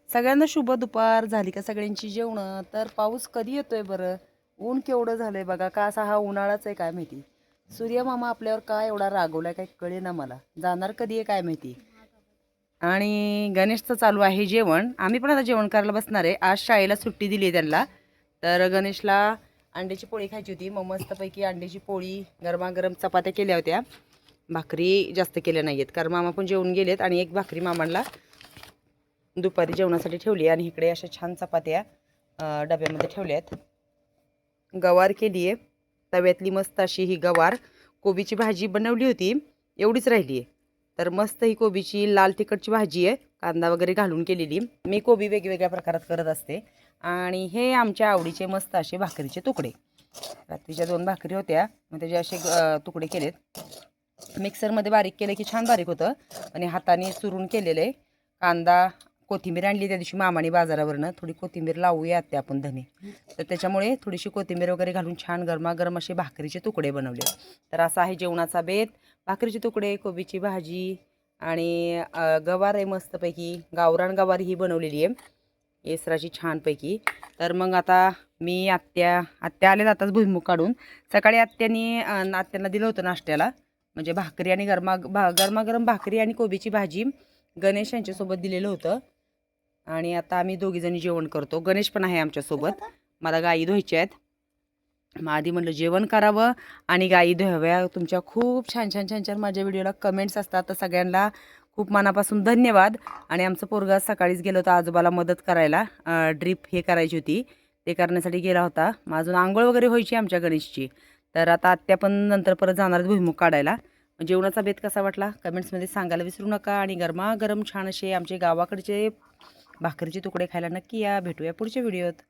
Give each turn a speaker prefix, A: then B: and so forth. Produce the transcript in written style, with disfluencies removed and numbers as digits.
A: सगळ्यांना शुभ दुपार. झाली का सगळ्यांची जेवणं? तर पाऊस कधी येतोय बरं? ऊन केवढं झालंय बघा. का असा हा उन्हाळाच आहे काय माहिती. सूर्यमामा आपल्यावर काय एवढा रागवलाय काय कळेना मला. जाणार कधी आहे काय माहिती. आणि गणेशचं चालू आहे जेवण. आम्ही पण आता जेवण करायला बसणार आहे. आज शाळेला सुट्टी दिली आहे त्यांना. तर गणेशला अंड्याची पोळी खायची होती. मग मस्तपैकी अंड्याची पोळी, गरमागरम चपात्या केल्या होत्या. भाकरी जास्त केल्या नाहीयेत कारण मामा पण जेवून गेलेत आणि एक भाकरी मामांना दुपारी जेवणासाठी ठेवली. आणि इकडे अशा छान चपात्या डब्यामध्ये ठेवल्यात. गवार केली आहे तव्यातली मस्त अशी ही गवार. कोबीची भाजी बनवली होती, एवढीच राहिली आहे. तर मस्त ही कोबीची लाल तिखटची भाजी आहे, कांदा वगैरे घालून केलेली. मी कोबी वेगवेगळ्या प्रकारात करत असते. आणि हे आमच्या आवडीचे मस्त असे भाकरीचे तुकडे. रात्रीच्या 2 भाकरी होत्या, मग त्याचे असे तुकडे केलेत. मिक्सरमध्ये बारीक केलं की छान बारीक होतं. आणि हाताने चुरून केलेलं आहे. कांदा, कोथिंबीर आणली त्या दिवशी मामाने बाजारावरनं. थोडी कोथिंबीर लावूया ते आपण धने. तर त्याच्यामुळे थोडीशी कोथिंबीर वगैरे घालून छान गरमागरम असे भाकरीचे तुकडे बनवले. तर असा आहे जेवणाचा बेत. भाकरीचे तुकडे, कोबीची भाजी आणि गवार आहे मस्तपैकी. गावरान गवार ही बनवलेली आहे येसराची छानपैकी. तर मग आता मी आत्या आलेत आताच भुईमुग काढून. सकाळी आत्यांना दिलं होतं नाश्त्याला, म्हणजे भाकरी आणि गरमागरम भाकरी आणि कोबीची भाजी गणेश यांच्यासोबत दिलेलं होतं. आणि आता आम्ही दोघीजणी जेवण करतो. गणेश पण आहे आमच्यासोबत. मला गाई धुवायच्या आहेत. मग आधी म्हटलं जेवण करावं आणि गाई धुवाव्या. तुमच्या खूप छान छान छान छान माझ्या व्हिडिओला कमेंट्स असतात, तर सगळ्यांना खूप मनापासून धन्यवाद. आणि आमचं पोरगा सकाळीच गेलं होतं आजोबाला मदत करायला. ड्रीप हे करायची होती, ते करण्यासाठी गेला होता. मग अजून आंघोळ वगैरे व्हायची आमच्या गणेशची. तर आता आत्या पण नंतर परत जाणार भुईमुग काढायला. जेवणाचा बेत कसा वाटला कमेंट्समध्ये सांगायला विसरू नका. आणि गरमागरम छान असे आमचे गावाकडचे भाकरीचे तुकडे खायला नक्की या. भेटूया पुढच्या व्हिडिओत.